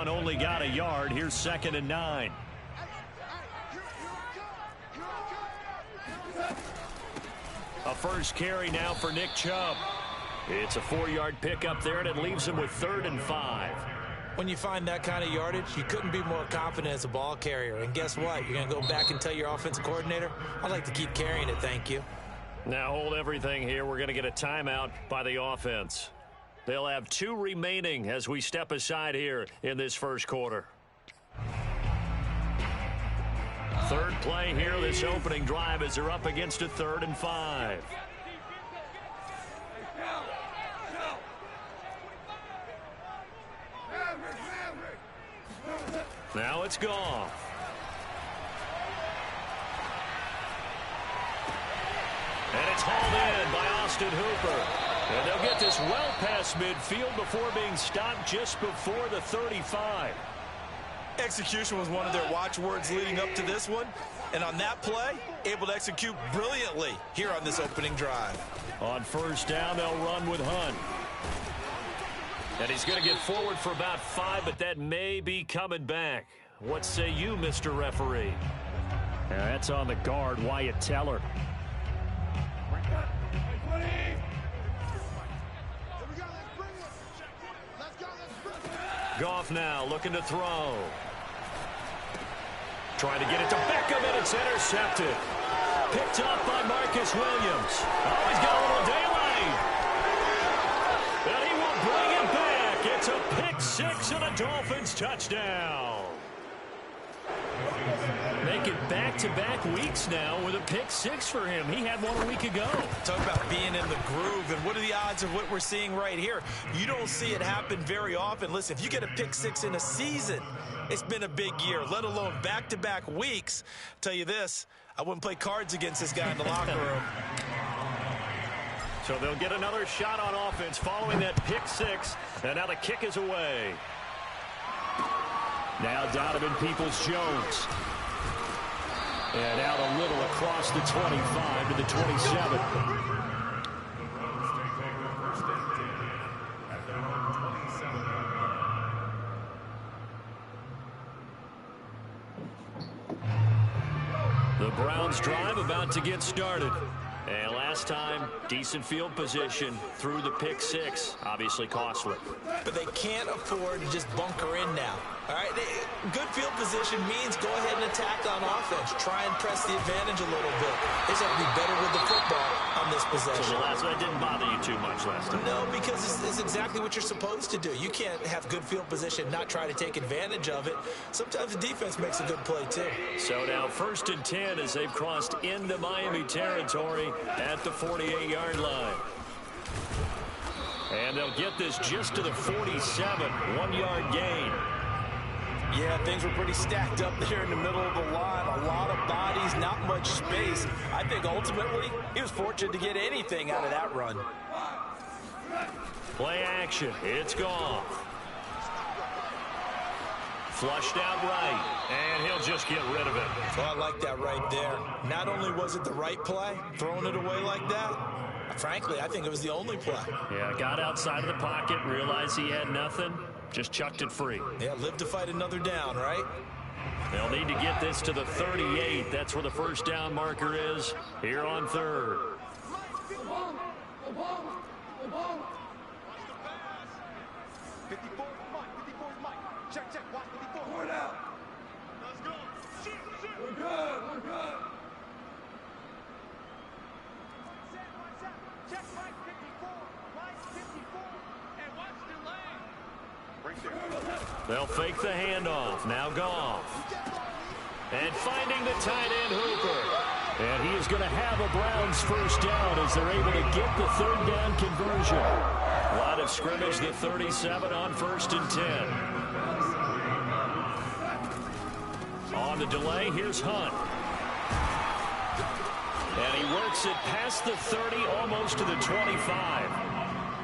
run only got a yard. Here's 2nd and 9. A first carry now for Nick Chubb. It's a 4-yard pickup there, and it leaves him with 3rd and 5. When you find that kind of yardage, you couldn't be more confident as a ball carrier. And guess what? You're going to go back and tell your offensive coordinator, I'd like to keep carrying it, thank you. Now hold everything here. We're going to get a timeout by the offense. They'll have 2 remaining as we step aside here in this first quarter. Third play here, this opening drive, as they're up against a 3rd and 5. Now it's Goff. And it's hauled in by Austin Hooper. And they'll get this well past midfield before being stopped just before the 35. Execution was one of their watchwords leading up to this one. And on that play, able to execute brilliantly here on this opening drive. On first down, they'll run with Hunt. And he's going to get forward for about 5, but that may be coming back. What say you, Mr. Referee? That's on the guard, Wyatt Teller. Goff now looking to throw. Trying to get it to Beckham, and it's intercepted. Picked up by Marcus Williams. Oh, he's got a little daylight. And he will bring it back. It's a pick-6 and a Dolphins touchdown. Make it back-to-back weeks now with a pick-6 for him. He had one a week ago. Talk about being in the groove, and what are the odds of what we're seeing right here? You don't see it happen very often. Listen, if you get a pick-6 in a season, it's been a big year, let alone back-to-back weeks. Tell you this, I wouldn't play cards against this guy in the locker room. So they'll get another shot on offense following that pick-6, and now the kick is away. Now Donovan Peoples-Jones. And out a little across the 25 to the 27. The Browns drive about to get started. And last time, decent field position through the pick-6. Obviously costly. But they can't afford to just bunker in now. All right, good field position means go ahead and attack on offense. Try and press the advantage a little bit. They just have to be better with the football on this possession. So the last one didn't bother you too much last time? No, because it's exactly what you're supposed to do. You can't have good field position, not try to take advantage of it. Sometimes the defense makes a good play, too. So now 1st and 10 as they've crossed into Miami territory at the 48-yard line. And they'll get this just to the 47, 1-yard gain. Yeah, things were pretty stacked up there in the middle of the line. A lot of bodies, not much space. I think ultimately he was fortunate to get anything out of that run. Play action. It's gone. Flushed out right, and he'll just get rid of it. Oh, I like that right there. Not only was it the right play, throwing it away like that, frankly, I think it was the only play. Yeah, got outside of the pocket, realized he had nothing, just chucked it free. Yeah, live to fight another down, right? They'll need to get this to the 38. That's where the first down marker is here on 3rd. We're good. We're good. Check right 54. Right 54. And watch the lane. Right there. They'll fake the handoff. Now Goff. And finding the tight end, Hooper. And he is going to have a Browns first down as they're able to get the 3rd down conversion. Line of scrimmage, the 37 on 1st and 10. On the delay, here's Hunt. And he works it past the 30, almost to the 25.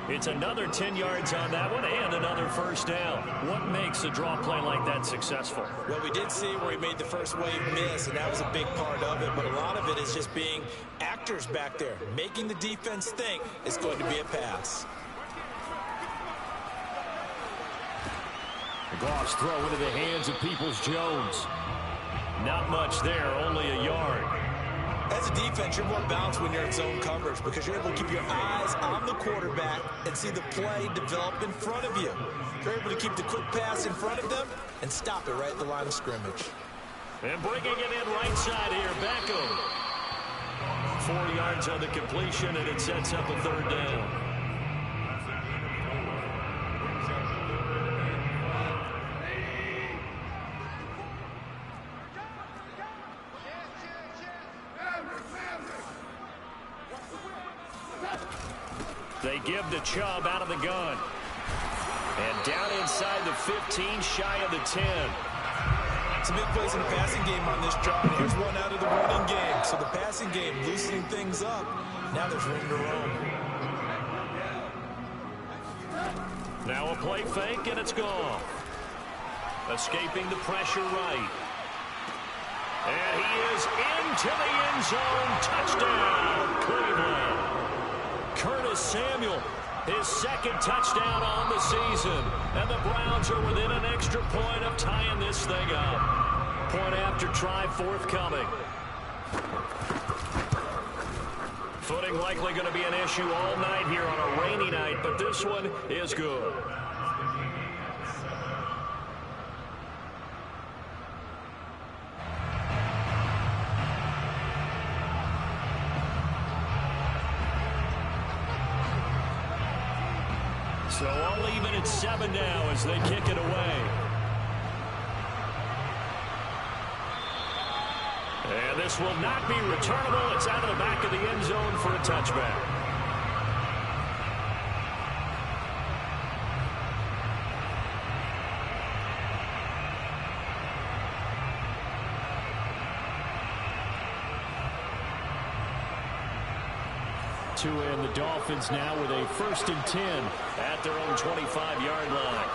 It's another 10 yards on that one and another first down. What makes a draw play like that successful? Well, we did see where he made the first wave miss, and that was a big part of it. But a lot of it is just being actors back there, making the defense think it's going to be a pass. The Goff's throw into the hands of Peoples-Jones. Not much there, only a yard. As a defense, you're more balanced when you're in zone coverage because you're able to keep your eyes on the quarterback and see the play develop in front of you. You're able to keep the quick pass in front of them and stop it right at the line of scrimmage. And bringing it in right side here, Beckham. 4 yards on the completion, and it sets up a third down. They give to Chubb out of the gun. And down inside the 15, shy of the 10. It's a big place in the passing game on this drive. And here's one out of the running game. So the passing game loosening things up. Now there's room to roam. Now a play fake, and it's gone. Escaping the pressure right. And he is into the end zone. Touchdown, Cleveland. Curtis Samuel, his second touchdown on the season. And the Browns are within an extra point of tying this thing up. Point after try forthcoming. Footing likely going to be an issue all night here on a rainy night, but this one is good. So all even at 7 now as they kick it away. And this will not be returnable. It's out of the back of the end zone for a touchback. And the Dolphins now with a 1st and 10 at their own 25-yard line.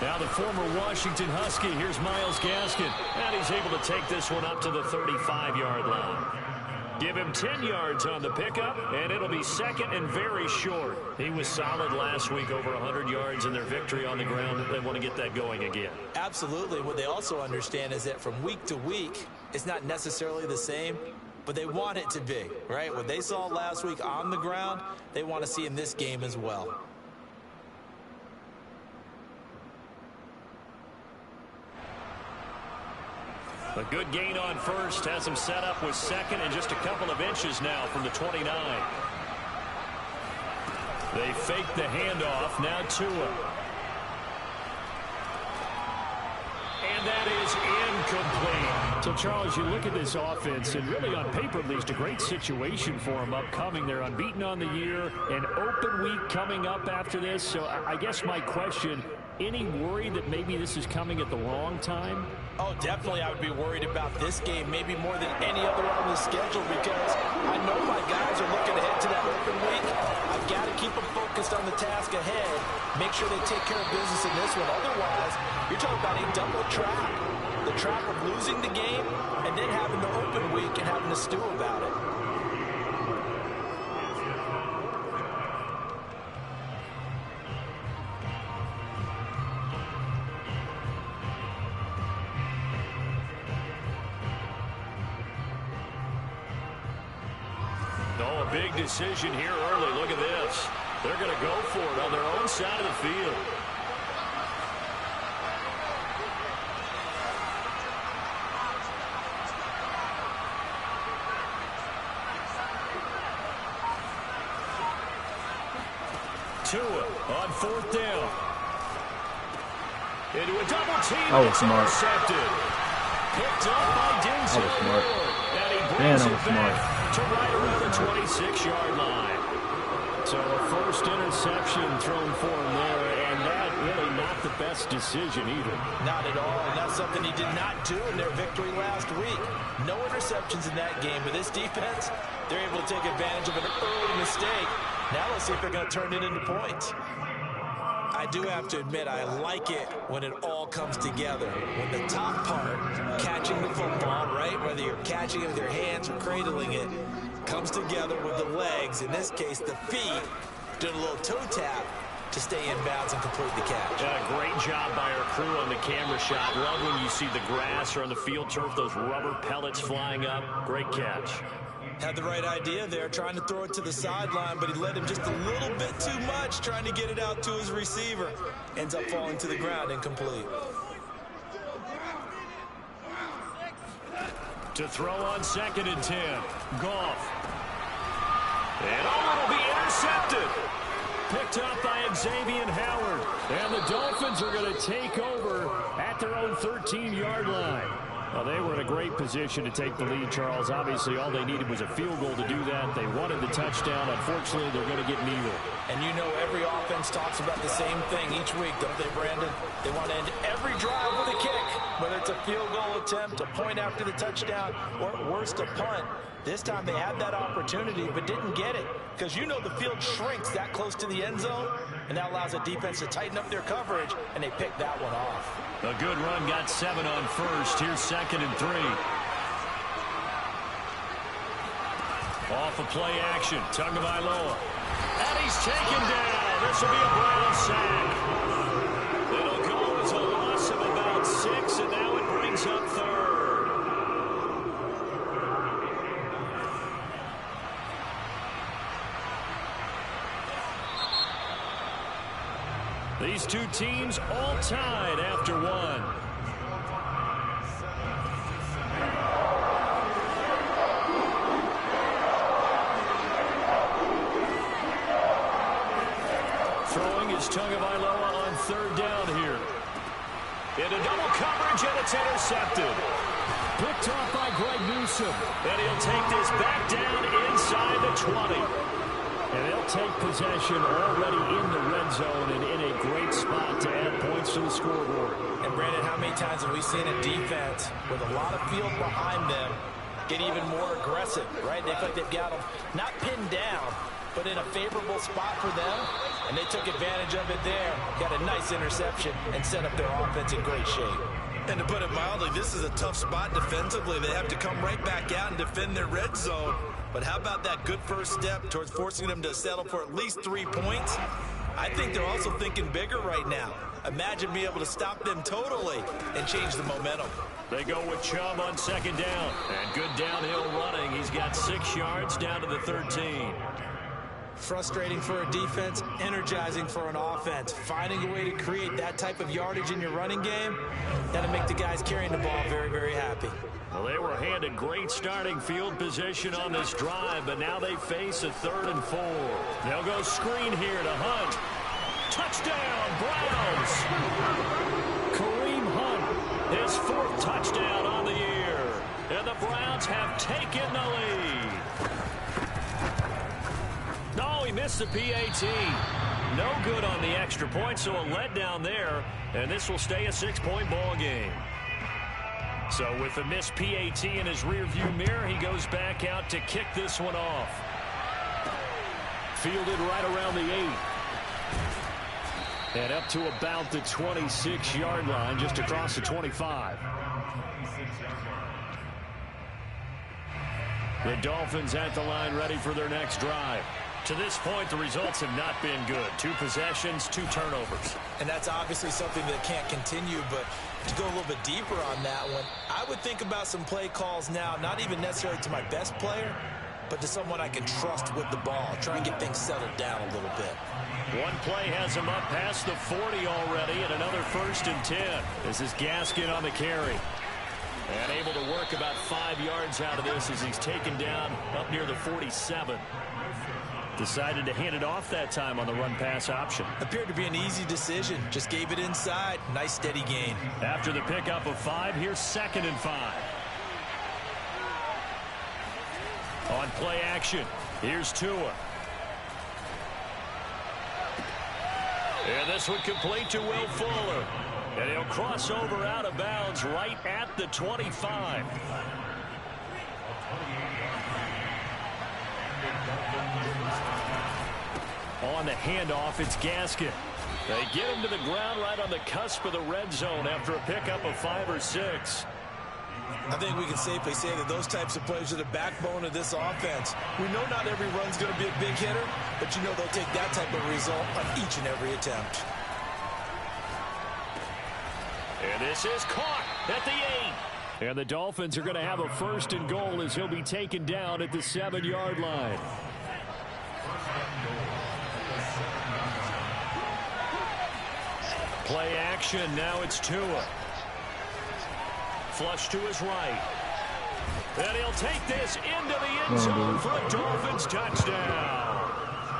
Now the former Washington Husky, here's Myles Gaskin, and he's able to take this one up to the 35-yard line. Give him 10 yards on the pickup, and it'll be second and very short. He was solid last week, over 100 yards in their victory on the ground. They want to get that going again. Absolutely. What they also understand is that from week to week, it's not necessarily the same, but they want it to be, right? What they saw last week on the ground, they want to see in this game as well. A good gain on first has him set up with second and just a couple of inches now from the 29. They fake the handoff. Now Tua. And that is incomplete. So, Charles, you look at this offense, and really on paper, at least, a great situation for them upcoming. They're unbeaten on the year, an open week coming up after this. So I guess my question, any worry that maybe this is coming at the wrong time? Oh, definitely I would be worried about this game, maybe more than any other on the schedule, because I know my guys are looking ahead to that open week. I've got to keep them focused on the task ahead, make sure they take care of business in this one. Otherwise, you're talking about a double trap. The trap of losing the game and then having the open week and having to stew about it. Oh, a big decision here early. Look at this. They're going to go for it on their own side of the field. Tua on 4th down. Into a double team. That was smart. Intercepted. Picked up by Denzel. That was smart. And he Man, brings that it was smart. back to right around the 26-yard line. So a first interception thrown for him there, and that really not the best decision either. Not at all, and that's something he did not do in their victory last week. No interceptions in that game, but this defense, they're able to take advantage of an early mistake. Now let's see if they're going to turn it into points. I do have to admit, I like it when it all comes together. When the top part, catching the football, right, whether you're catching it with your hands or cradling it, comes together with the legs, in this case the feet, doing a little toe tap. to stay in bounds and complete the catch. Great job by our crew on the camera shot. Love when you see the grass or on the field turf, those rubber pellets flying up. Great catch. Had the right idea there, trying to throw it to the sideline, but he led him just a little bit too much, trying to get it out to his receiver. Ends up falling to the ground, incomplete. To throw on 2nd and 10. Goff. And it'll be intercepted. Picked up by Xavier Howard. And the Dolphins are going to take over at their own 13-yard line. Well, they were in a great position to take the lead, Charles. Obviously, all they needed was a field goal to do that. They wanted the touchdown. Unfortunately, they're going to get neither. And you know every offense talks about the same thing each week, don't they, Brandon? They want to end every drive with a kick, whether it's a field goal attempt, a point after the touchdown, or at worst, a punt. This time they had that opportunity but didn't get it because you know the field shrinks that close to the end zone, and that allows a defense to tighten up their coverage, and they picked that one off. A good run, got 7 on first. Here's 2nd and 3. Off of play action, Tagovailoa. And he's taken down. This will be a Brown sack. It'll go as a loss of about 6, and now it brings up 3rd. These two teams all tied after 1. Throwing is Tagovailoa on 3rd down here. Into double coverage, and it's intercepted. Picked off by Greg Newsome. And he'll take this back down inside the 20. And they'll take possession already in the red zone and in a great spot to add points to the scoreboard. And, Brandon, how many times have we seen a defense with a lot of field behind them get even more aggressive, right? They feel like they've got them not pinned down, but in a favorable spot for them, and they took advantage of it there. Got a nice interception and set up their offense in great shape. And to put it mildly, this is a tough spot defensively. They have to come right back out and defend their red zone. But how about that good first step towards forcing them to settle for at least 3 points? I think they're also thinking bigger right now. Imagine being able to stop them totally and change the momentum. They go with Chubb on 2nd down. And good downhill running. He's got 6 yards down to the 13. Frustrating for a defense, energizing for an offense. Finding a way to create that type of yardage in your running game, that'll make the guys carrying the ball very, very happy. Well, they were handed great starting field position on this drive, but now they face a 3rd and 4. They'll go screen here to Hunt. Touchdown, Browns! Kareem Hunt, his 4th touchdown on the year. And the Browns have taken the lead. No, he missed the PAT. No good on the extra point, so a letdown there, and this will stay a 6-point ball game. So with the missed PAT in his rearview mirror, he goes back out to kick this one off. Fielded right around the 8. And up to about the 26-yard line, just across the 25. The Dolphins at the line, ready for their next drive. To this point, the results have not been good. 2 possessions, 2 turnovers. And that's obviously something that can't continue, but to go a little bit deeper on that one, I would think about some play calls now, not even necessarily to my best player, but to someone I can trust with the ball. Try and get things settled down a little bit. One play has him up past the 40 already, and another 1st and 10. This is Gaskin on the carry. And able to work about 5 yards out of this as he's taken down up near the 47. Decided to hand it off that time on the run-pass option. Appeared to be an easy decision. Just gave it inside. Nice steady gain. After the pickup of 5, here's 2nd and 5. On play action, here's Tua. And this would complete to Will Fuller. And he'll cross over out of bounds right at the 25. On the handoff, it's Gaskin. They get him to the ground right on the cusp of the red zone after a pickup of 5 or 6. I think we can safely say that those types of players are the backbone of this offense. We know not every run's going to be a big hitter, but you know they'll take that type of result on each and every attempt. And this is caught at the 8. And the Dolphins are going to have a 1st and goal as he'll be taken down at the 7-yard line. Play action. Now it's Tua. Flush to his right. And he'll take this into the end zone for a Dolphins touchdown.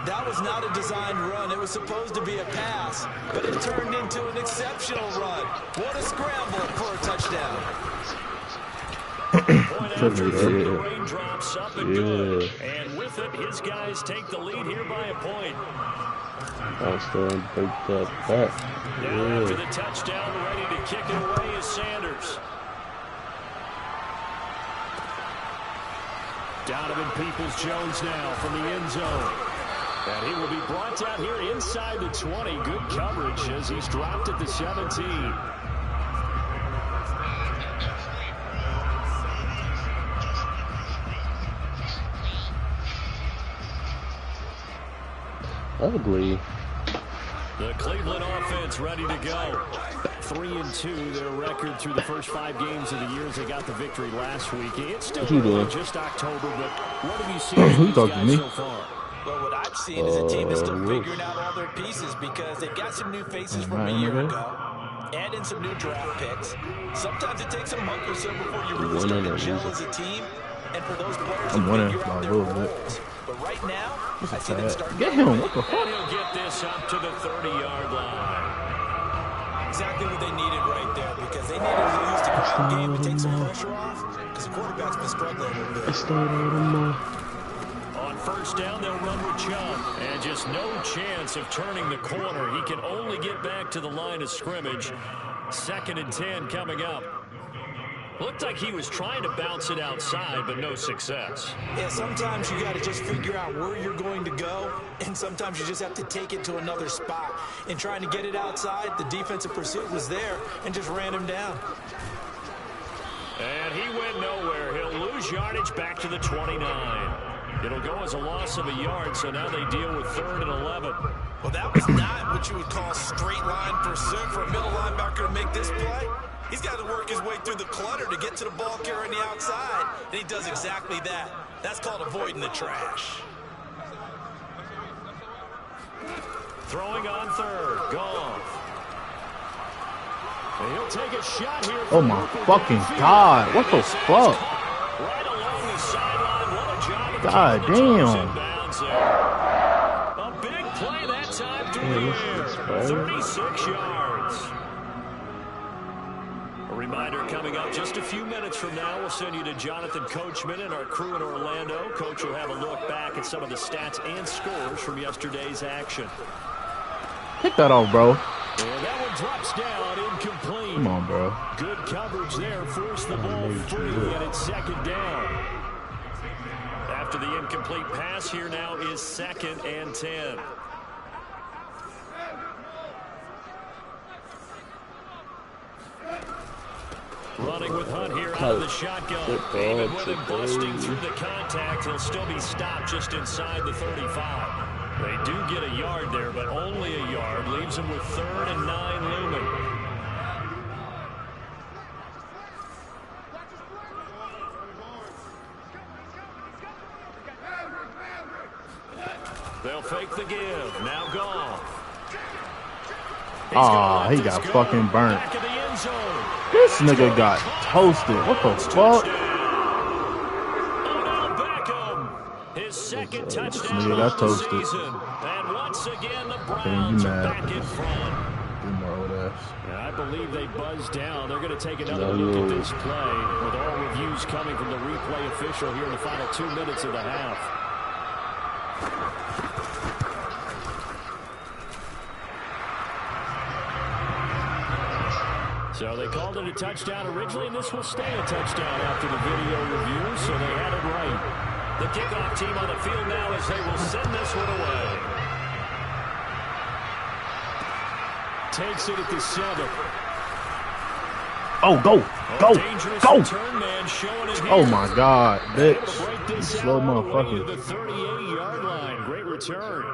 That was not a designed run. It was supposed to be a pass, but it turned into an exceptional run. What a scramble for a touchdown. Point after the raindrops up and good. And with it, his guys take the lead here by a point. I'll stand take that back. Now after the touchdown, ready to kick it away is Sanders. Donovan Peoples-Jones now from the end zone. And he will be brought down here inside the 20. Good coverage as he's dropped at the 17. Ugly. The Cleveland offense ready to go. 3-2, their record through the first 5 games of the year as they got the victory last week. It's still just October, but what have you seen from these guys so far? Well, what I've seen is a team that's still figuring out all their pieces because they've got some new faces from a year ago. Add in some new draft picks. Sometimes it takes a month or so before you really start to gel as a team. And for those players to figure out their roles. But right now, I see them starting to get him. What the fuck? And he'll get this up to the 30-yard line. Exactly what they needed right there because they needed to use the ground game to take some pressure off because the quarterback's been struggling a little bit. On first down, they'll run with Chubb. And just no chance of turning the corner. He can only get back to the line of scrimmage. 2nd and 10 coming up. Looked like he was trying to bounce it outside, but no success. Yeah, sometimes you got to just figure out where you're going to go, and sometimes you just have to take it to another spot. And trying to get it outside, the defensive pursuit was there and just ran him down. And he went nowhere. He'll lose yardage back to the 29. It'll go as a loss of a yard, so now they deal with 3rd and 11. Well, that was not what you would call straight line pursuit for a middle linebacker to make this play. He's got to work his way through the clutter to get to the ball carrier on the outside, and he does exactly that. That's called avoiding the trash. Throwing on 3rd, Goff. And he'll take a shot here. Oh my fucking God! What the fuck? Right along the sideline. What a job! God damn! A big play that time to win. 36 yards. A reminder coming up just a few minutes from now. We'll send you to Jonathan Coachman and our crew in Orlando. Coach will have a look back at some of the stats and scores from yesterday's action. Take that off, bro. And that one drops down, incomplete. Come on, bro. Good coverage there. Force the ball free, and it's 2nd down. After the incomplete pass, here now is 2nd and 10. Running with Hunt here out of the shotgun. Even with him busting through the contact, he'll still be stopped just inside the 35. They do get a yard there, but only a yard. Leaves him with 3rd and 9 looming. They'll fake the give. Now Goff. Ah, he got fucking burnt. This nigga got toasted. What the fuck? His 2nd touchdown Nigga got toasted. And once again, the Browns are back in front. I believe they buzzed down. They're going to take another look at this play with all reviews coming from the replay official here in the final 2 minutes of the half. So they called it a touchdown originally, and this will stay a touchdown after the video review, so they had it right. The kickoff team on the field now as they will send this one away. Takes it at the 7. Oh, go. Go. Go. Turn man showing it Oh, here. my God, bitch. Break You this slow out all the way to motherfucker. the 38-yard line. Great return.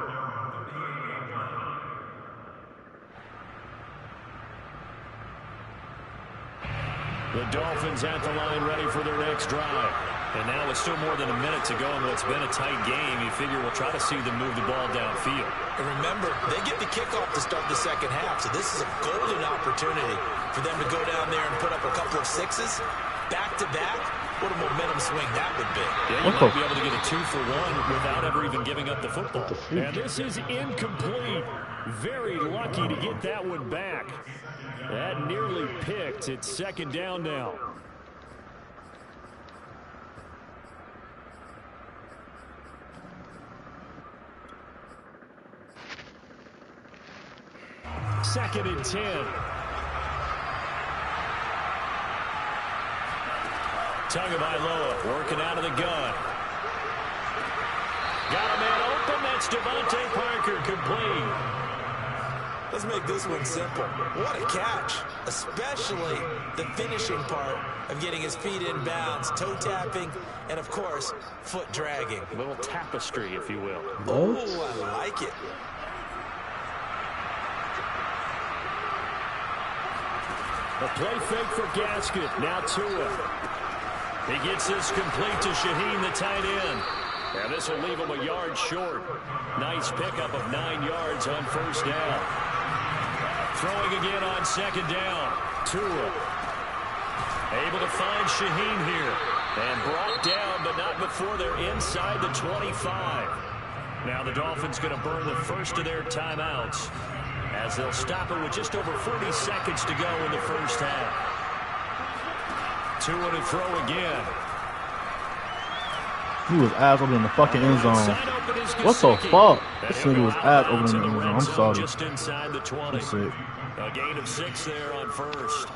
The Dolphins at the line ready for their next drive. And now with still more than a minute to go in what's been a tight game, you figure we'll try to see them move the ball downfield. And remember, they get the kickoff to start the second half, so this is a golden opportunity for them to go down there and put up a couple of sixes back-to-back. What a momentum swing that would be. Yeah, you might be able to get a 2-for-1 without ever even giving up the football. And this is incomplete. Very lucky to get that one back. That nearly picked. It's second down now. Second and 10. Tagovailoa working out of the gun. Got a man open. That's Devontae Parker, complete. Let's make this one simple. What a catch, especially the finishing part of getting his feet in bounds, toe tapping, and of course, foot dragging. A little tapestry, if you will. Oh, I like it. A play fake for Gasket. Now Tua. He gets this complete to Shaheen, the tight end. And this will leave him a yard short. Nice pickup of 9 yards on first down. Throwing again on second down. Tua. Able to find Shaheen here. And brought down, but not before they're inside the 25. Now the Dolphins going to burn the first of their timeouts, as they'll stop it with just over 40 seconds to go in the first half. Tua to throw again. He was ass open in the fucking end zone. What the fuck? This nigga was ass open in the end zone. I'm sorry. Just inside the 20. I'm sick. A gain of 6 there on first.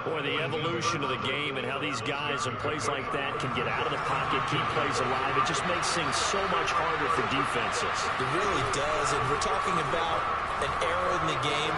Boy, the evolution of the game and how these guys in plays like that can get out of the pocket, keep plays alive, it just makes things so much harder for defenses. It really does, and we're talking about an era in the game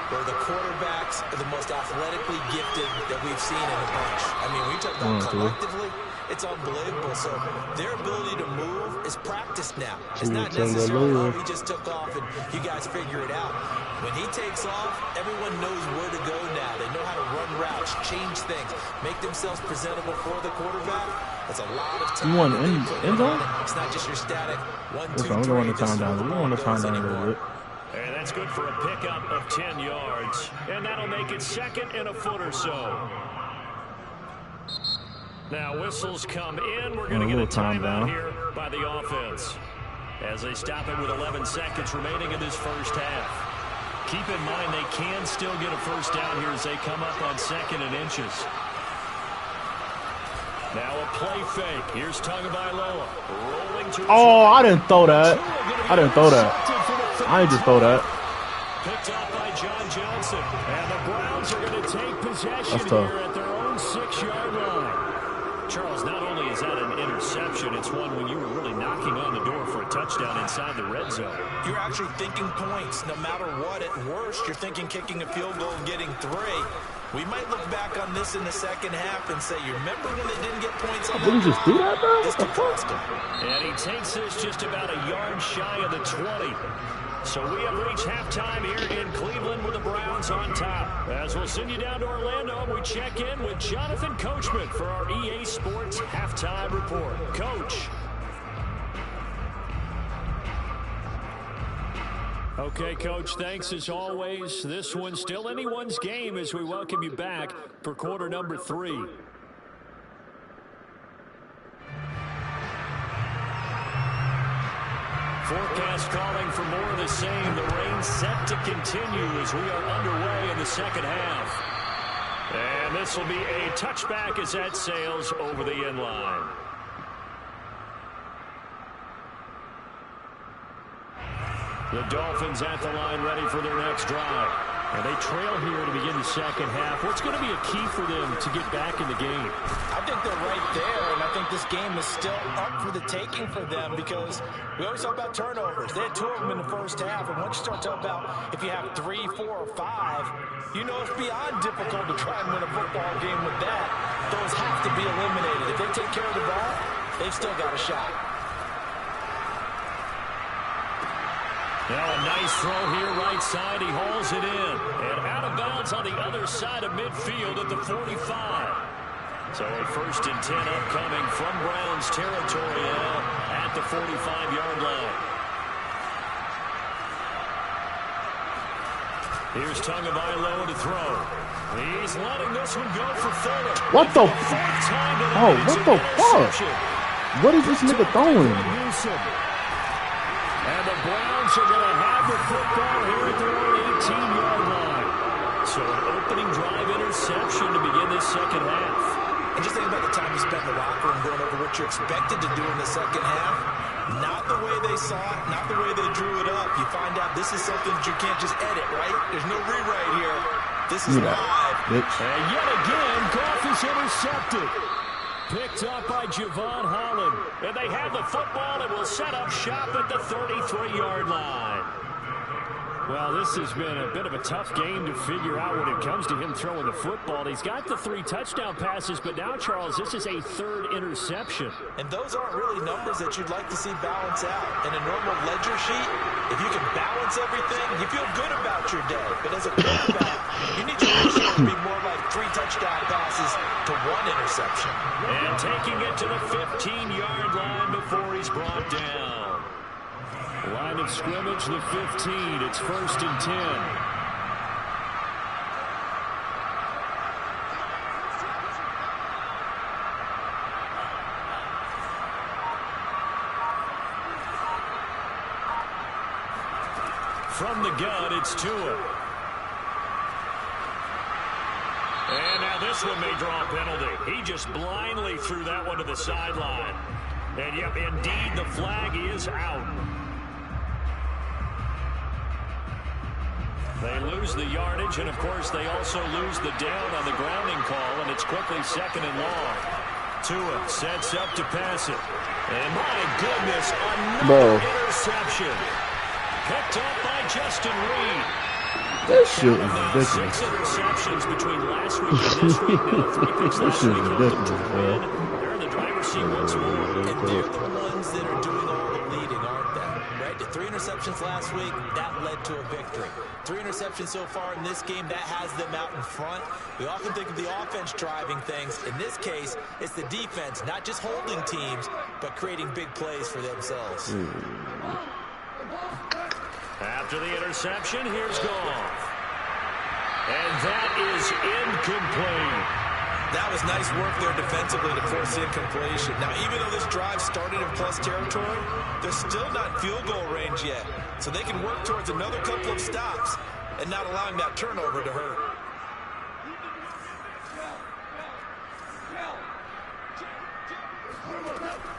where the quarterbacks are the most athletically gifted that we've seen in a bunch. I mean, we talk about collectively, it's unbelievable. So their ability to move is practiced now. It's not necessarily, oh, he just took off and you guys figure it out. When he takes off, everyone knows where to go now. They know how to run routes, change things, make themselves presentable for the quarterback. That's a lot of time. You want end zone? It's not just your static 1, 2, 3. We don't want to time down. We don't want to time down a little bit. And that's good for a pickup of 10 yards. And that'll make it second and a foot or so. Now whistles come in. We're going to get a timeout here by the offense, as they stop it with 11 seconds remaining in this first half. Keep in mind they can still get a first down here as they come up on second and inches. Now a play fake. Here's Tagovailoa rolling to. Oh, I didn't throw that. I didn't throw that. I ain't just throw that. Picked up by John Johnson. And the Browns are going to take possession here at their own 6-yard line. Charles, not only is that an interception, it's one when you were really knocking on the door for a touchdown inside the red zone. You're actually thinking points. No matter what, at worst, you're thinking kicking a field goal and getting 3. We might look back on this in the second half and say, you remember when they didn't get points on that? Didn't just do that, bro? This could cost them. And he takes this just about a yard shy of the 20. So we have reached halftime here in Cleveland with the Browns on top. As we'll send you down to Orlando, we check in with Jonathan Coachman for our EA Sports Halftime Report. Coach. Okay, Coach, thanks as always. This one's still anyone's game as we welcome you back for quarter number 3. Forecast calling for more of the same. The rain set to continue as we are underway in the second half. And this will be a touchback as that sails over the end line. The Dolphins at the line ready for their next drive. And they trail here to begin the second half. What's going to be a key for them to get back in the game? I think they're right there, and I think this game is still up for the taking for them because we always talk about turnovers. They had 2 of them in the first half, and once you start talking about if you have 3, 4, or 5, you know it's beyond difficult to try and win a football game with that. Those have to be eliminated. If they take care of the ball, they've still got a shot. Now a nice throw here right side. He hauls it in. And out of bounds on the other side of midfield at the 45. So a 1st and 10 upcoming from Browns territory now at the 45-yard line. Here's Tagovailoa to throw. He's letting this one go for Fuller. What the? Oh, what the fuck? What is this nigga throwing? And the Browns are going to have the football here at their own 18-yard line. So an opening drive interception to begin this second half. And just think about the time you spent in the locker room going over what you're expected to do in the second half. Not the way they saw it, not the way they drew it up. You find out this is something that you can't just edit, right? There's no rewrite here. This is live. And yet again, Goff is intercepted. Picked up by Javon Holland. And they have the football and will set up shop at the 33-yard line. Well, this has been a bit of a tough game to figure out when it comes to him throwing the football. He's got the 3 touchdown passes, but now, Charles, this is a 3rd interception. And those aren't really numbers that you'd like to see balance out. In a normal ledger sheet, if you can balance everything, you feel good about your day. But as a quarterback, you need your ratio to be more like 3 touchdown passes to 1 interception. And taking it to the 15-yard line before he's brought down. Line of scrimmage, the 15. It's 1st and 10. From the gun, it's Tua. And now this one may draw a penalty. He just blindly threw that one to the sideline. And yep, indeed, the flag is out. They lose the yardage, and of course they also lose the down on the grounding call, and it's quickly 2nd and long. Tua sets up to pass it. And my goodness, another interception. Picked up by Justin Reed. That shit is ridiculous. 6 interceptions between last week and this week. Now 3 picks last week. Ridiculous, bro. They're in the driver's seat once more. And they're the ones that are doing all the leading, aren't they? Right? The 3 interceptions last week, that led to a victory. 3 interceptions so far in this game, that has them out in front. We often think of the offense driving things. In this case, it's the defense, not just holding teams, but creating big plays for themselves. After the interception, here's Goff. And that is incomplete. That was nice work there defensively to force the incompletion. Now, even though this drive started in plus territory, they're still not in field goal range yet. So they can work towards another couple of stops and not allowing that turnover to hurt.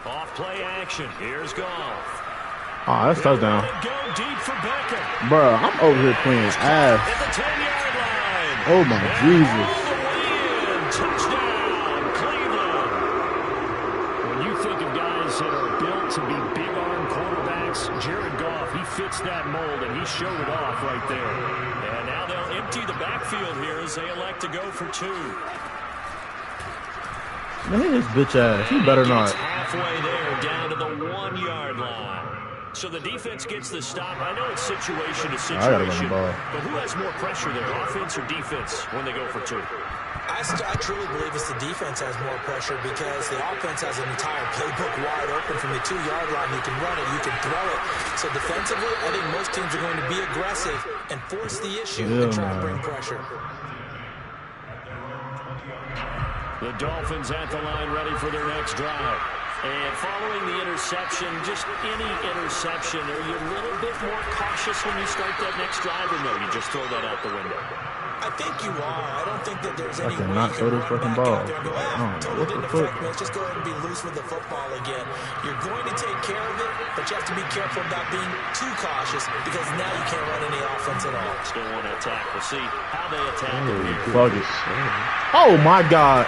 Off play action. Here's Goff. Oh, that's touchdown. Go deep for Beckham. Bro, I'm over here playing ass. At the 10-yard line. Oh, my Jesus. Touchdown, Cleveland. When you think of guys that are built to be big-arm quarterbacks, Jared Goff, he fits that mold, and he showed it off right there. And now they'll empty the backfield here as they elect to go for 2. Man, this bitch ass. He better not. Halfway there, down to the 1-yard line. So the defense gets the stop. I know it's situation to situation, but who has more pressure there, offense or defense, when they go for 2? I truly believe it's the defense has more pressure because the offense has an entire playbook wide open from the 2-yard line. You can run it, you can throw it. So defensively, I think most teams are going to be aggressive and force the issue and try and bring pressure. The Dolphins at the line ready for their next drive. And following the interception, just any interception, are you a little bit more cautious when you start that next drive, or no, you just throw that out the window? I think you are. I don't think that there's any way cannot you throw can this run fucking back ball. out there and go, totally didn't affect me. Let's just go ahead and be loose with the football again. You're going to take care of it, but you have to be careful about being too cautious because now you can't run any offense at all. Still want to attack. We'll see how they attack him here. Oh, my God.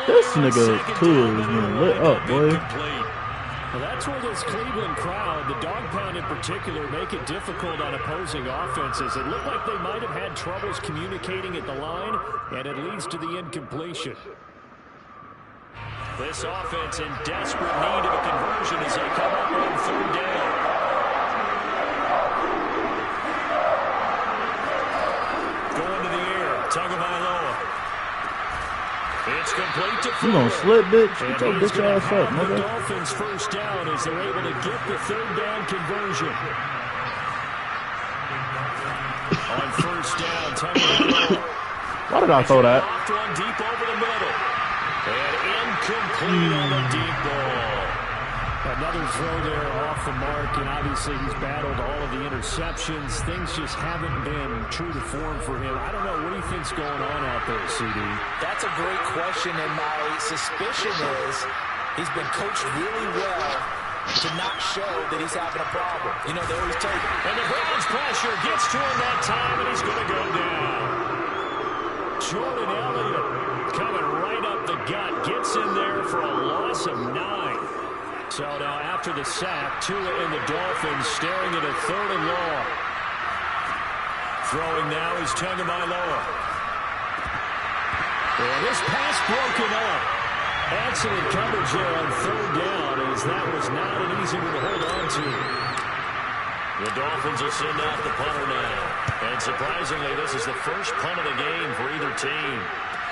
This This nigga too is getting lit up, boy. Well, that's where this Cleveland crowd, the dog pound in particular, make it difficult on opposing offenses. It looked like they might have had troubles communicating at the line, and it leads to the incompletion. This offense in desperate need of a conversion as they come up on third down. Going to the air, Tagovailoa. It's complete to You gonna slip, bitch? Get your bitch ass up, the nigga. Dolphins first down as they're able to get the third down conversion. On first down, Tagovailoa. Why did I throw that? Off one deep over the middle. And incomplete on the deep ball. Another throw there off the mark, and obviously he's battled all of the interceptions. Things just haven't been true to form for him. I don't know. What do you think's going on out there, CD? That's a great question, and my suspicion is he's been coached really well to not show that he's having a problem. You know, they always tell you. And the Browns pressure gets to him that time, and he's going to go down. Jordan Elliott coming right up the gut, gets in there for a loss of 9. So now after the sack, Tua and the Dolphins staring at a third and long. Throwing now is Tagovailoa. And this pass broken up. Excellent coverage there on third down, as that was not an easy one to hold on to. The Dolphins will send out the punter now. And surprisingly, this is the first punt of the game for either team.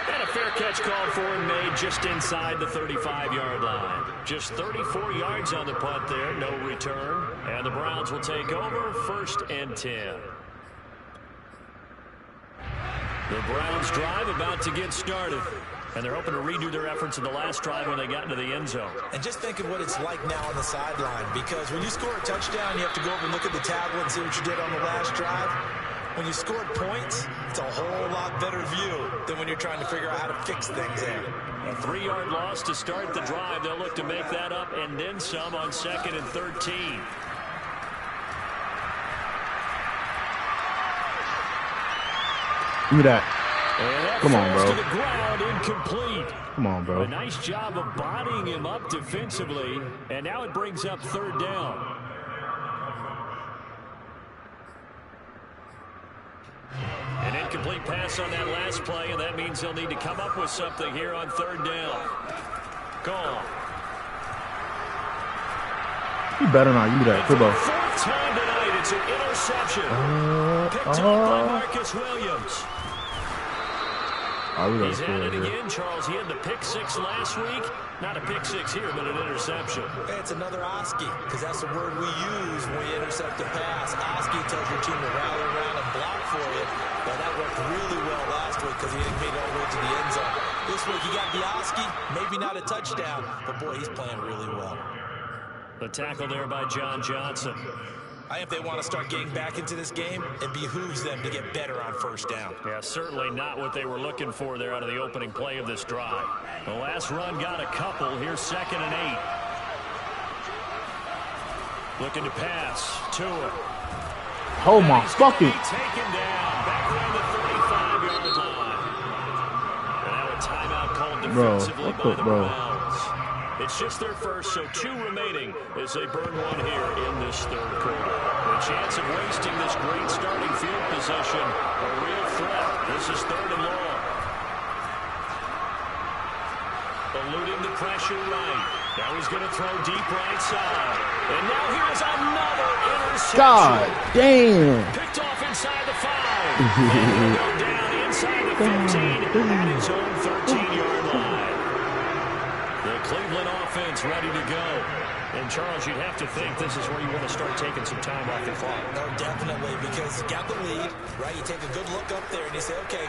And a fair catch called for and made just inside the 35-yard line. Just 34 yards on the punt there, no return. And the Browns will take over, 1st and 10. The Browns drive about to get started. And they're hoping to redo their efforts in the last drive when they got into the end zone. And just think of what it's like now on the sideline, because when you score a touchdown, you have to go over and look at the tablet and see what you did on the last drive. When you scored points, it's a whole lot better view than when you're trying to figure out how to fix things there. A 3-yard loss to start the drive. They'll look to make that up and then some on 2nd and 13. Give me that. Come on, bro. To the ground, incomplete. Come on, bro. A nice job of bodying him up defensively, and now it brings up third down. An incomplete pass on that last play, and that means they'll need to come up with something here on third down. Gone. You better not. Give me that. Football. 4th time tonight, it's an interception. Picked up by Marcus Williams. He's had it again, Charles. He had the pick-6 last week. Not a pick-6 here, but an interception. It's another Oski, because that's the word we use when we intercept a pass. Oski tells your team to rally around and block for you. Well, that worked really well last week because he didn't make it all the way to the end zone. This week he got the Oski, maybe not a touchdown, but boy, he's playing really well. The tackle there by John Johnson. I think if they want to start getting back into this game, it behooves them to get better on first down. Yeah, certainly not what they were looking for there out of the opening play of this drive. The last run got a couple. Here's 2nd and 8. Looking to pass. Tua. Oh, my fucking. Taken down. Back around the 35-yard line. And now a timeout called defensively by the Browns. It's just their first, so 2 remaining as they burn one here in this third quarter. The chance of wasting this great starting field position, a real threat. This is 3rd and long. Eluding the pressure right. Now he's going to throw deep right side. And now here's another interception. God damn. Picked off inside the 5. And go down inside the 15 at his own 13-yard line. The Cleveland offense ready to go. And, Charles, you'd have to think this is where you want to start taking some time off the clock. Oh, definitely, because you got the lead, right? You take a good look up there, and you say, okay,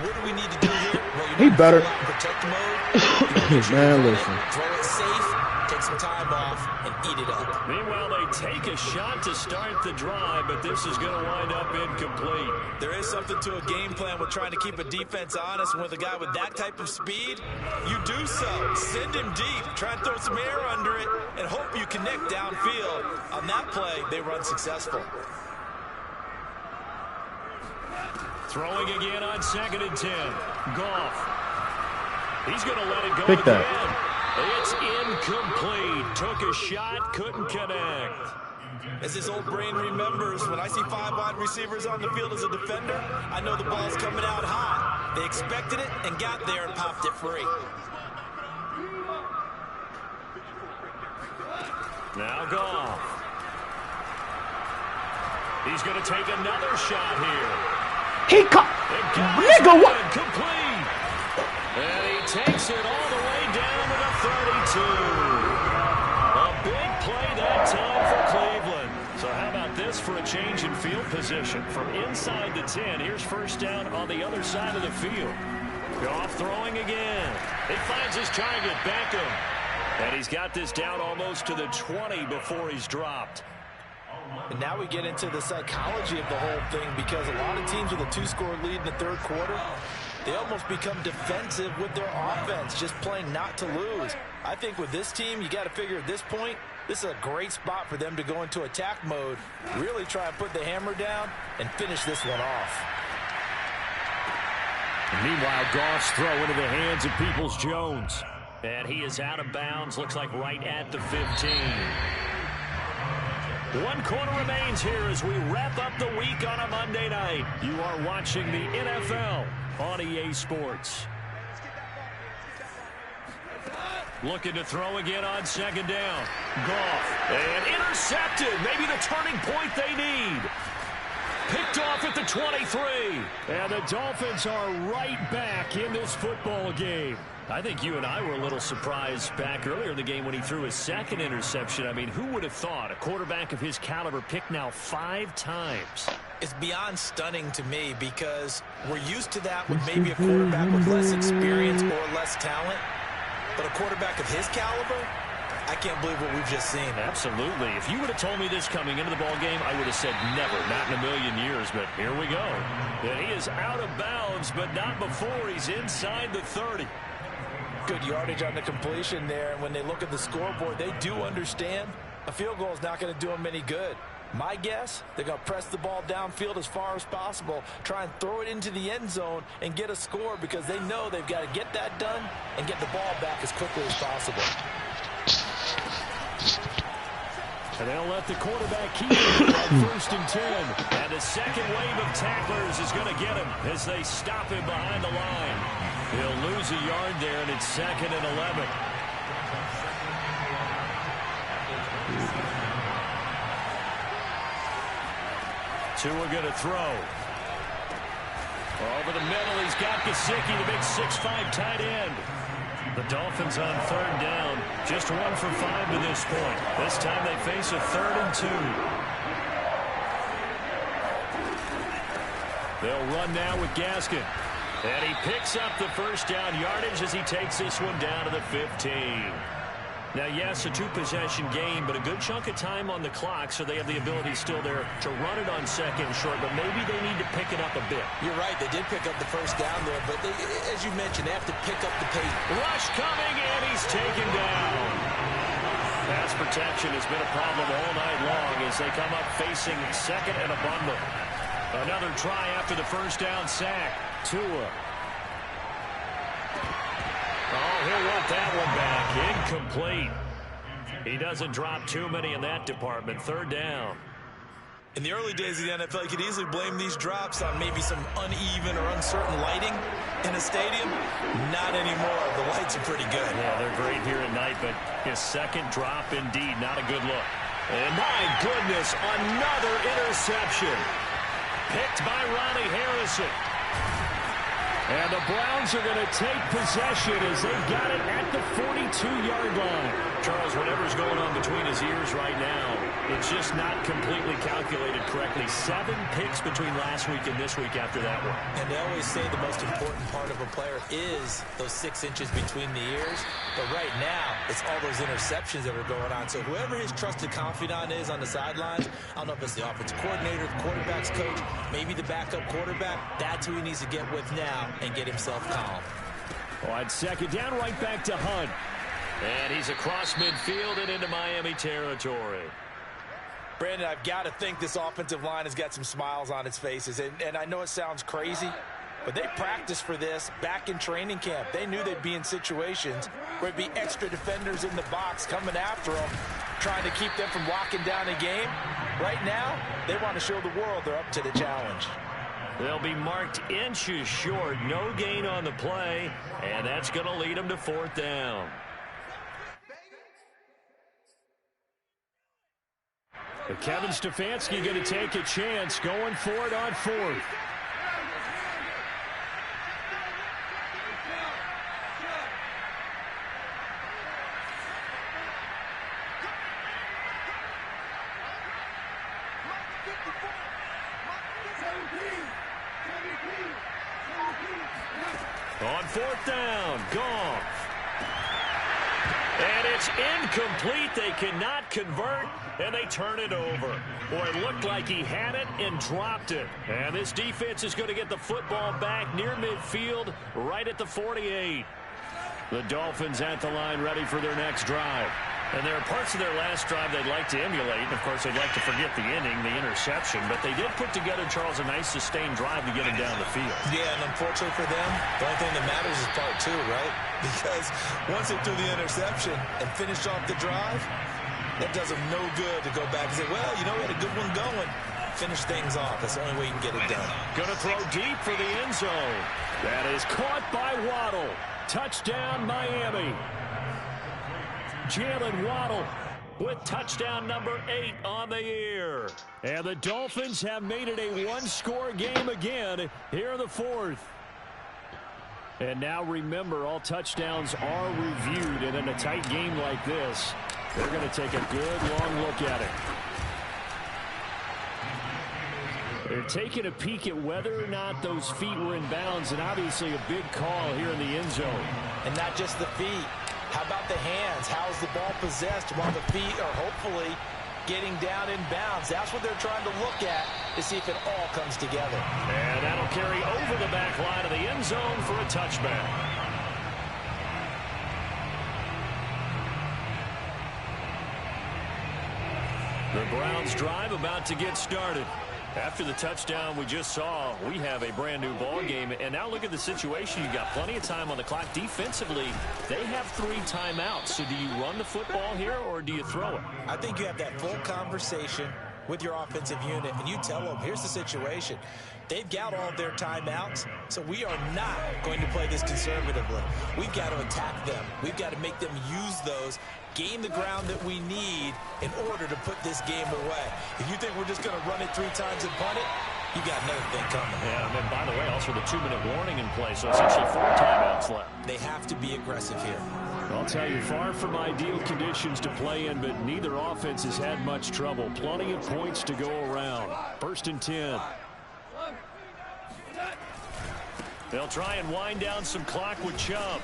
what do we need to do here? Well, you He need better. to protect mode. Man, listen. Throw it safe, take some time off, and eat it up. Meanwhile, they take a shot to start the drive, but this is going to wind up incomplete. There is something to a game plan with trying to keep a defense honest. And with a guy with that type of speed, you do so. Send him deep, try and throw some air under it, and hope you connect downfield. On that play, they run successful. Throwing again on 2nd and 10. Goff. He's going to let it go Pick again. that. It's incomplete. Took a shot, couldn't connect. As his old brain remembers, when I see 5 wide receivers on the field as a defender, I know the ball's coming out high. They expected it and got there and popped it free. Now Goff. He's going to take another shot here. He caught. Nigga, what? Complete. And he takes it all the way down to the 32. A big play that time for Cleveland. So how about this for a change in field position? From inside the 10, here's first down on the other side of the field. Goff throwing again. He finds his target, Beckham. And he's got this down almost to the 20 before he's dropped. And now we get into the psychology of the whole thing, because a lot of teams with a 2-score lead in the third quarter, they almost become defensive with their offense, just playing not to lose. I think with this team, you got to figure at this point, this is a great spot for them to go into attack mode, really try and put the hammer down and finish this one off. Meanwhile, Goff's throw into the hands of Peoples-Jones. And he is out of bounds, looks like right at the 15. 1 quarter remains here as we wrap up the week on a Monday night. You are watching the NFL on EA Sports. Looking to throw again on 2nd down. Goff. And intercepted. Maybe the turning point they need. Picked off at the 23. And the Dolphins are right back in this football game. I think you and I were a little surprised back earlier in the game when he threw his 2nd interception. I mean, who would have thought a quarterback of his caliber picked now 5 times? It's beyond stunning to me, because we're used to that with maybe a quarterback with less experience or less talent. But a quarterback of his caliber, I can't believe what we've just seen. Absolutely. If you would have told me this coming into the ball game, I would have said never, not in a million years. But here we go. And he is out of bounds, but not before he's inside the 30. Good yardage on the completion there. And when they look at the scoreboard, they do understand a field goal is not going to do them any good. My guess, they're going to press the ball downfield as far as possible, try and throw it into the end zone and get a score, because they know they've got to get that done and get the ball back as quickly as possible. And they'll let the quarterback keep it on 1st and 10. And the second wave of tacklers is going to get him as they stop him behind the line. He'll lose a yard there, and it's 2nd and 11. Tua going to throw. Over the middle, he's got Gesicki, the big 6'5" tight end. The Dolphins on 3rd down, just 1 for 5 to this point. This time they face a 3rd and 2. They'll run now with Gaskin. And he picks up the first down yardage as he takes this one down to the 15. Now, yes, a 2-possession game, but a good chunk of time on the clock, so they have the ability still there to run it on 2nd and short, but maybe they need to pick it up a bit. You're right, they did pick up the first down there, but they, as you mentioned, they have to pick up the pace. Rush coming, and he's taken down. Pass protection has been a problem all night long as they come up facing 2nd and a bundle. Another try after the first down sack. Tua. Oh, he'll want that one back. Incomplete. He doesn't drop too many in that department. 3rd down. In the early days of the NFL, you could easily blame these drops on maybe some uneven or uncertain lighting in a stadium. Not anymore. The lights are pretty good. Yeah, they're great here at night, but his 2nd drop, indeed, not a good look. And my goodness, another interception. Picked by Ronnie Harrison. And the Browns are going to take possession as they've got it at the 42-yard line. Charles, whatever's going on between his ears right now, it's just not completely calculated correctly. 7 picks between last week and this week after that one. And they always say the most important part of a player is those 6 inches between the ears. But right now, it's all those interceptions that are going on. So whoever his trusted confidant is on the sidelines, I don't know if it's the offensive coordinator, the quarterback's coach, maybe the backup quarterback, that's who he needs to get with now and get himself calm. On second down, right back to Hunt. And he's across midfield and into Miami territory. Brandon, I've got to think this offensive line has got some smiles on its faces. And I know it sounds crazy, but they practiced for this back in training camp. They knew they'd be in situations where it'd be extra defenders in the box coming after them, trying to keep them from locking down a game. Right now, they want to show the world they're up to the challenge. They'll be marked inches short. No gain on the play, and that's going to lead them to 4th down. But Kevin Stefanski going to take a chance going for it on 4th. On 4th down, Goff. And it's incomplete. They cannot convert, and they turn it over. Boy, it looked like he had it and dropped it. And this defense is going to get the football back near midfield, right at the 48. The Dolphins at the line, ready for their next drive. And there are parts of their last drive they'd like to emulate. Of course, they'd like to forget the inning, the interception. But they did put together, Charles, a nice sustained drive to get him down the field. Yeah, and unfortunately for them, the only thing that matters is part 2, right? Because once they threw the interception and finished off the drive, that does them no good to go back and say, well, you know, we had a good one going. Finish things off. That's the only way you can get it done. Going to throw deep for the end zone. That is caught by Waddle. Touchdown, Miami. Jalen Waddle with touchdown number 8 on the year. And the Dolphins have made it a one-score game again here in the 4th. And now remember, all touchdowns are reviewed. And in a tight game like this, they're going to take a good long look at it. They're taking a peek at whether or not those feet were in bounds, and obviously a big call here in the end zone. And not just the feet. How about the hands? How's the ball possessed while the feet are hopefully getting down in bounds? That's what they're trying to look at to see if it all comes together. And that'll carry over the back line of the end zone for a touchback. The Browns drive about to get started. After the touchdown we just saw, we have a brand new ball game. And now look at the situation. You've got plenty of time on the clock. Defensively, they have 3 timeouts. So do you run the football here or do you throw it? I think you have that full conversation with your offensive unit, and you tell them, here's the situation. They've got all of their timeouts, so we are not going to play this conservatively. We've got to attack them. We've got to make them use those, gain the ground that we need in order to put this game away. If you think we're just going to run it 3 times and punt it, you got another thing coming. Yeah, and then, by the way, also the 2-minute warning in play, so essentially 4 timeouts left. They have to be aggressive here. I'll tell you, far from ideal conditions to play in, but neither offense has had much trouble. Plenty of points to go around. 1st and 10. They'll try and wind down some clock with Chubb.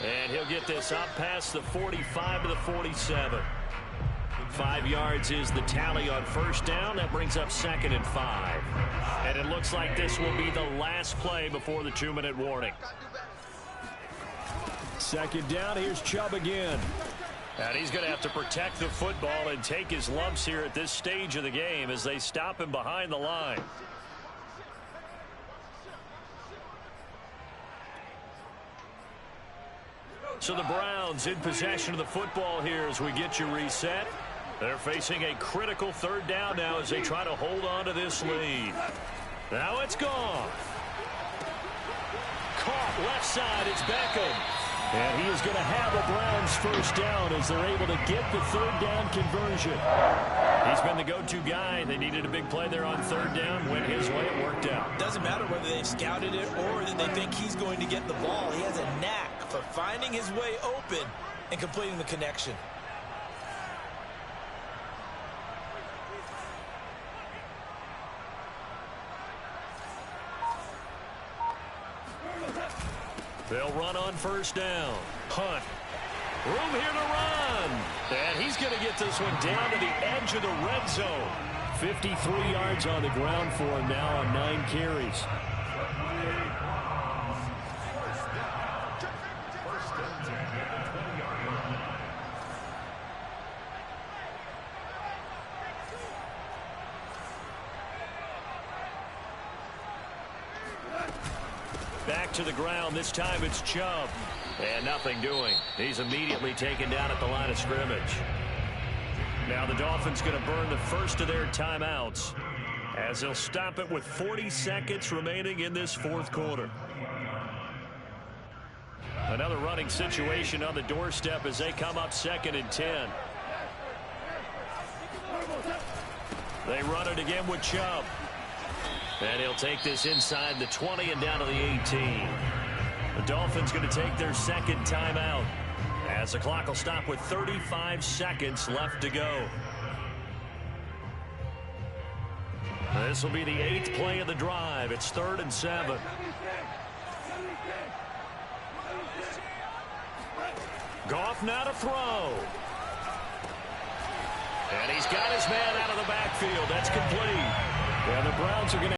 And he'll get this up past the 45 to the 47. 5 yards is the tally on 1st down. That brings up 2nd and 5. And it looks like this will be the last play before the 2-minute warning. 2nd down, here's Chubb again. And he's going to have to protect the football and take his lumps here at this stage of the game as they stop him behind the line. So the Browns in possession of the football here as we get you reset. They're facing a critical 3rd down now as they try to hold on to this lead. Now it's gone. Caught left side, it's Beckham. And he is going to have a Browns first down as they're able to get the third down conversion. He's been the go-to guy. They needed a big play there on third down. Went his way. It worked out. Doesn't matter whether they've scouted it or that they think he's going to get the ball. He has a knack for finding his way open and completing the connection. They'll run on first down. Hunt. Room here to run. And he's going to get this one down to the edge of the red zone. 53 yards on the ground for him now on 9 carries. Back to the ground. This time it's Chubb. And nothing doing. He's immediately taken down at the line of scrimmage. Now the Dolphins going to burn the first of their timeouts as they'll stop it with 40 seconds remaining in this fourth quarter. Another running situation on the doorstep as they come up 2nd and 10. They run it again with Chubb. And he'll take this inside the 20 and down to the 18. The Dolphins going to take their second timeout as the clock will stop with 35 seconds left to go. This will be the 8th play of the drive. It's 3rd and 7. Goff now to throw. And he's got his man out of the backfield. That's complete. And the Browns are going to